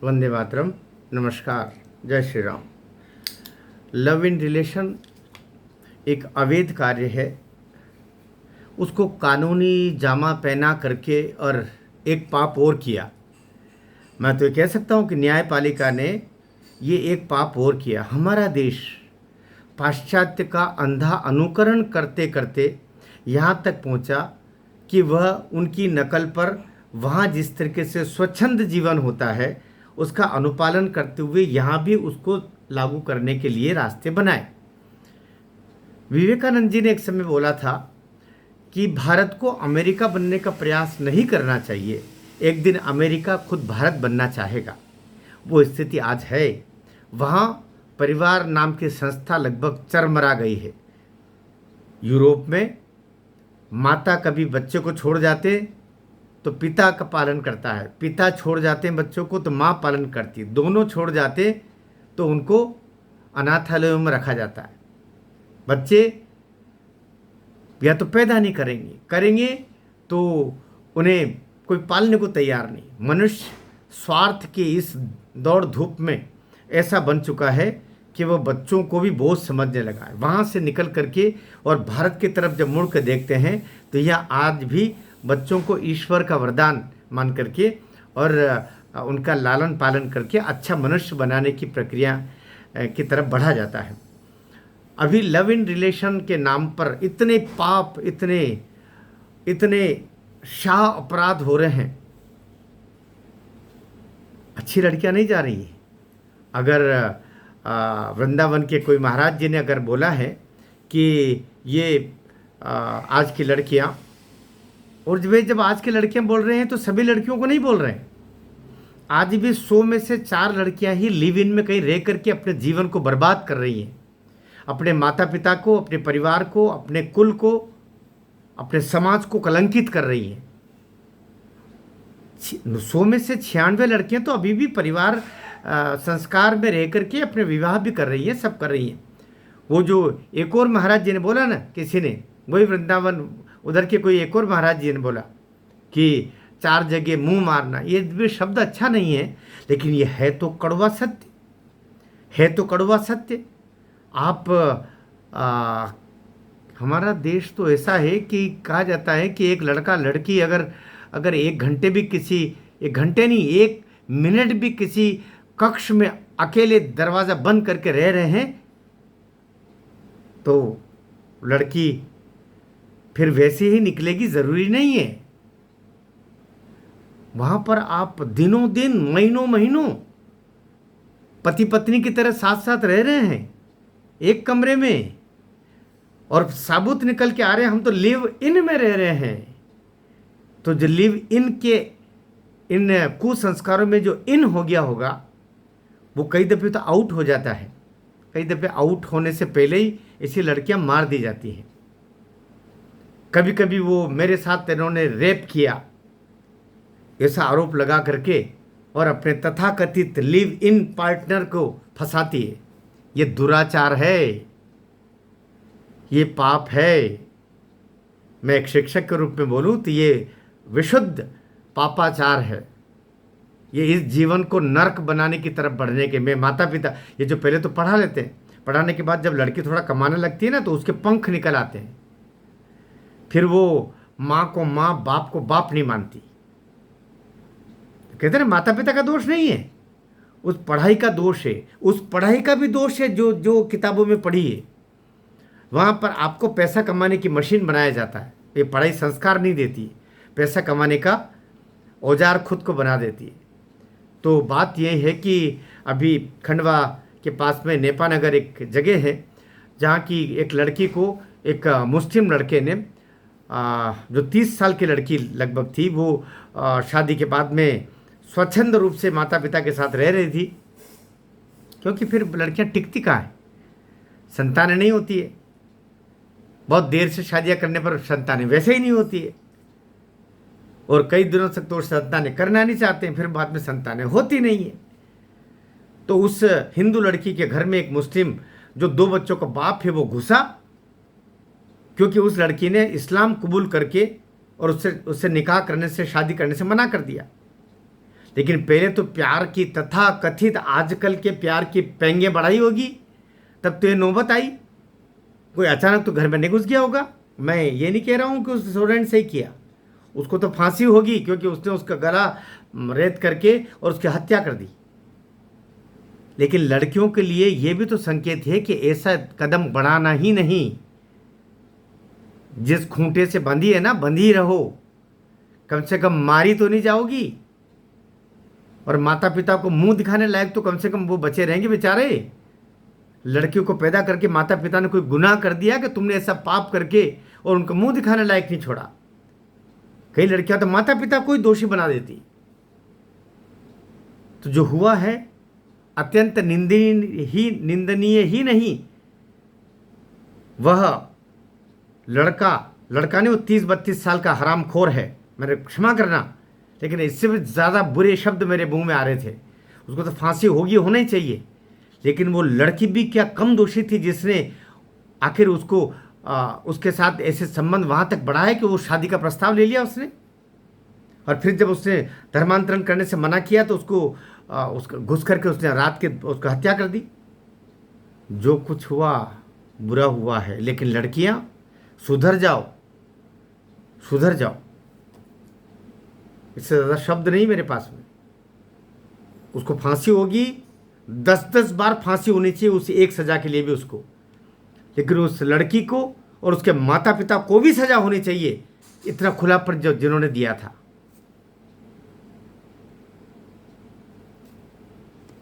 वंदे मातरम। नमस्कार। जय Shri Ram. Love in relation एक अवैध कार्य है। उसको कानूनी जामा पहना करके और एक पाप और किया। मैं तो ये कह सकता हूँ कि न्यायपालिका ने ये एक पाप और किया। हमारा देश पाश्चात्य का अंधा अनुकरण करते करते यहाँ तक पहुँचा कि वह उनकी नकल पर वहाँ जिस तरीके से स्वच्छंद जीवन होता है उसका अनुपालन करते हुए यहाँ भी उसको लागू करने के लिए रास्ते बनाए। विवेकानंद जी ने एक समय बोला था कि भारत को अमेरिका बनने का प्रयास नहीं करना चाहिए, एक दिन अमेरिका खुद भारत बनना चाहेगा। वो स्थिति आज है। वहाँ परिवार नाम की संस्था लगभग चरमरा गई है। यूरोप में माता कभी बच्चे को छोड़ जाते तो पिता का पालन करता है, पिता छोड़ जाते हैं बच्चों को तो माँ पालन करती है, दोनों छोड़ जाते तो उनको अनाथालयों में रखा जाता है। बच्चे या तो पैदा नहीं करेंगे तो उन्हें कोई पालने को तैयार नहीं। मनुष्य स्वार्थ की इस दौड़ धूप में ऐसा बन चुका है कि वह बच्चों को भी बोझ समझने लगा है। वहाँ से निकल करके और भारत की तरफ जब मुड़ कर देखते हैं तो यह आज भी बच्चों को ईश्वर का वरदान मान करके और उनका लालन पालन करके अच्छा मनुष्य बनाने की प्रक्रिया की तरफ बढ़ा जाता है। अभी लव इन रिलेशन के नाम पर इतने पाप, इतने शाह अपराध हो रहे हैं। अच्छी लड़कियां नहीं जा रही हैं। अगर वृंदावन के कोई महाराज जी ने अगर बोला है कि ये आज की लड़कियां, और जब आज की लड़कियां बोल रहे हैं तो सभी लड़कियों को नहीं बोल रहे हैं। आज भी 100 में से 4 लड़कियां ही लिव इन में कहीं रह करके अपने जीवन को बर्बाद कर रही हैं। अपने माता पिता को, अपने परिवार को, अपने कुल को, अपने समाज को कलंकित कर रही हैं। 100 में से 96 लड़कियां तो अभी भी परिवार संस्कार में रह करके अपने विवाह भी कर रही हैं, सब कर रही हैं। वो जो एक और महाराज जी ने बोला ना, किसी ने, वही वृंदावन उधर के कोई एक और महाराज जी ने बोला कि 4 जगह मुंह मारना, ये भी शब्द अच्छा नहीं है, लेकिन ये है तो कड़वा सत्य, है तो कड़वा सत्य। आप हमारा देश तो ऐसा है कि कहा जाता है कि एक लड़का लड़की अगर 1 घंटे भी किसी, 1 घंटे नहीं 1 मिनट भी किसी कक्ष में अकेले दरवाज़ा बंद करके रह रहे हैं तो लड़की फिर वैसे ही निकलेगी, ज़रूरी नहीं है। वहाँ पर आप दिनों दिन, महीनों महीनों पति पत्नी की तरह साथ साथ रह रहे हैं एक कमरे में, और साबुत निकल के आ रहे हैं हम तो लिव इन में रह रहे हैं। तो जो लिव इन के इन कुसंस्कारों में जो इन हो गया होगा वो कई दफ़े तो आउट हो जाता है। कई दफ़े आउट होने से पहले ही ऐसी लड़कियां मार दी जाती हैं। कभी कभी वो मेरे साथ इन्होंने रेप किया ऐसा आरोप लगा करके और अपने तथाकथित लिव इन पार्टनर को फंसाती है। ये दुराचार है, ये पाप है। मैं एक शिक्षक के रूप में बोलूं तो ये विशुद्ध पापाचार है। ये इस जीवन को नरक बनाने की तरफ बढ़ने के में माता पिता, ये जो पहले तो पढ़ा लेते हैं, पढ़ाने के बाद जब लड़की थोड़ा कमाने लगती है ना तो उसके पंख निकल आते हैं। फिर वो माँ को माँ, बाप को बाप नहीं मानती। कहते हैं माता पिता का दोष नहीं है, उस पढ़ाई का दोष है। उस पढ़ाई का भी दोष है जो किताबों में पढ़ी है। वहाँ पर आपको पैसा कमाने की मशीन बनाया जाता है। ये पढ़ाई संस्कार नहीं देती, पैसा कमाने का औजार खुद को बना देती है। तो बात यह है कि अभी खंडवा के पास में नेपानगर एक जगह है जहाँ की एक लड़की को एक मुस्लिम लड़के ने, जो 30 साल की लड़की लगभग थी, वो शादी के बाद में स्वच्छंद रूप से माता पिता के साथ रह रही थी, क्योंकि फिर लड़कियां टिकती कहाँ है, संतानें नहीं होती है। बहुत देर से शादियां करने पर संतानें वैसे ही नहीं होती है, और कई दिनों तक तो संतानें करना नहीं चाहते हैं, फिर बाद में संतानें होती नहीं है। तो उस हिंदू लड़की के घर में एक मुस्लिम जो 2 बच्चों का बाप है वो घुसा, क्योंकि उस लड़की ने इस्लाम कबूल करके और उससे निकाह करने से, शादी करने से मना कर दिया। लेकिन पहले तो प्यार की तथा कथित आजकल के प्यार की पेंगे बढ़ाई होगी, तब तो ये नौबत आई। कोई अचानक तो घर में नहीं घुस गया होगा। मैं ये नहीं कह रहा हूँ कि उस स्टूडेंट से ही किया, उसको तो फांसी होगी क्योंकि उसने उसका गला रेत करके और उसकी हत्या कर दी। लेकिन लड़कियों के लिए ये भी तो संकेत है कि ऐसा कदम बढ़ाना ही नहीं। जिस खूंटे से बंधी है ना, बंधी रहो, कम से कम मारी तो नहीं जाओगी। और माता पिता को मुंह दिखाने लायक तो कम से कम वो बचे रहेंगे बेचारे। लड़कियों को पैदा करके माता पिता ने कोई गुनाह कर दिया कि तुमने ऐसा पाप करके और उनको मुंह दिखाने लायक नहीं छोड़ा। कई लड़कियां तो माता पिता को ही दोषी बना देती। तो जो हुआ है अत्यंत निंदनीय ही नहीं, वह लड़का नहीं, वो 30-32 साल का हरामखोर है। मेरे क्षमा करना, लेकिन इससे भी ज़्यादा बुरे शब्द मेरे मुंह में आ रहे थे। उसको तो फांसी होगी, होना ही चाहिए। लेकिन वो लड़की भी क्या कम दोषी थी जिसने आखिर उसको उसके साथ ऐसे संबंध वहाँ तक बढ़ाया कि वो शादी का प्रस्ताव ले लिया उसने। और फिर जब उसने धर्मांतरण करने से मना किया तो उसका घुस करके उसने रात के उसको हत्या कर दी। जो कुछ हुआ बुरा हुआ है, लेकिन लड़कियां सुधर जाओ, सुधर जाओ। इससे ज़्यादा शब्द नहीं मेरे पास में। उसको फांसी होगी, 10-10 बार फांसी होनी चाहिए उस एक सज़ा के लिए भी उसको। लेकिन उस लड़की को और उसके माता पिता को भी सज़ा होनी चाहिए, इतना खुलापन जो जिन्होंने दिया था।